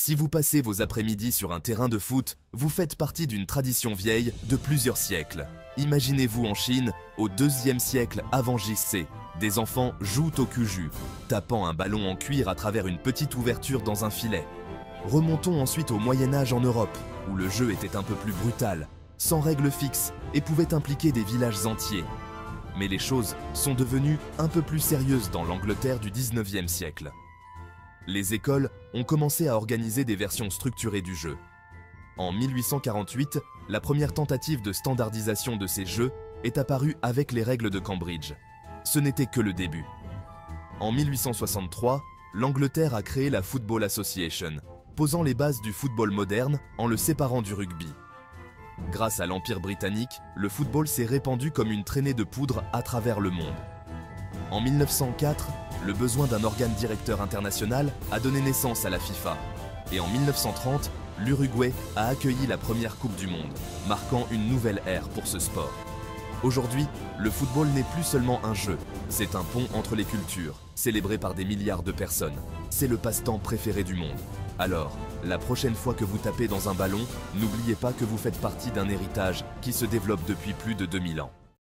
Si vous passez vos après-midi sur un terrain de foot, vous faites partie d'une tradition vieille de plusieurs siècles. Imaginez-vous en Chine, au IIe siècle avant JC. Des enfants jouent au cuju, tapant un ballon en cuir à travers une petite ouverture dans un filet. Remontons ensuite au Moyen-Âge en Europe, où le jeu était un peu plus brutal, sans règles fixes et pouvait impliquer des villages entiers. Mais les choses sont devenues un peu plus sérieuses dans l'Angleterre du XIXe siècle. Les écoles ont commencé à organiser des versions structurées du jeu. En 1848, la première tentative de standardisation de ces jeux est apparue avec les règles de Cambridge. Ce n'était que le début. En 1863, l'Angleterre a créé la Football Association, posant les bases du football moderne en le séparant du rugby. Grâce à l'Empire britannique, le football s'est répandu comme une traînée de poudre à travers le monde. En 1904, le besoin d'un organe directeur international a donné naissance à la FIFA. Et en 1930, l'Uruguay a accueilli la première Coupe du Monde, marquant une nouvelle ère pour ce sport. Aujourd'hui, le football n'est plus seulement un jeu, c'est un pont entre les cultures, célébré par des milliards de personnes. C'est le passe-temps préféré du monde. Alors, la prochaine fois que vous tapez dans un ballon, n'oubliez pas que vous faites partie d'un héritage qui se développe depuis plus de 2000 ans.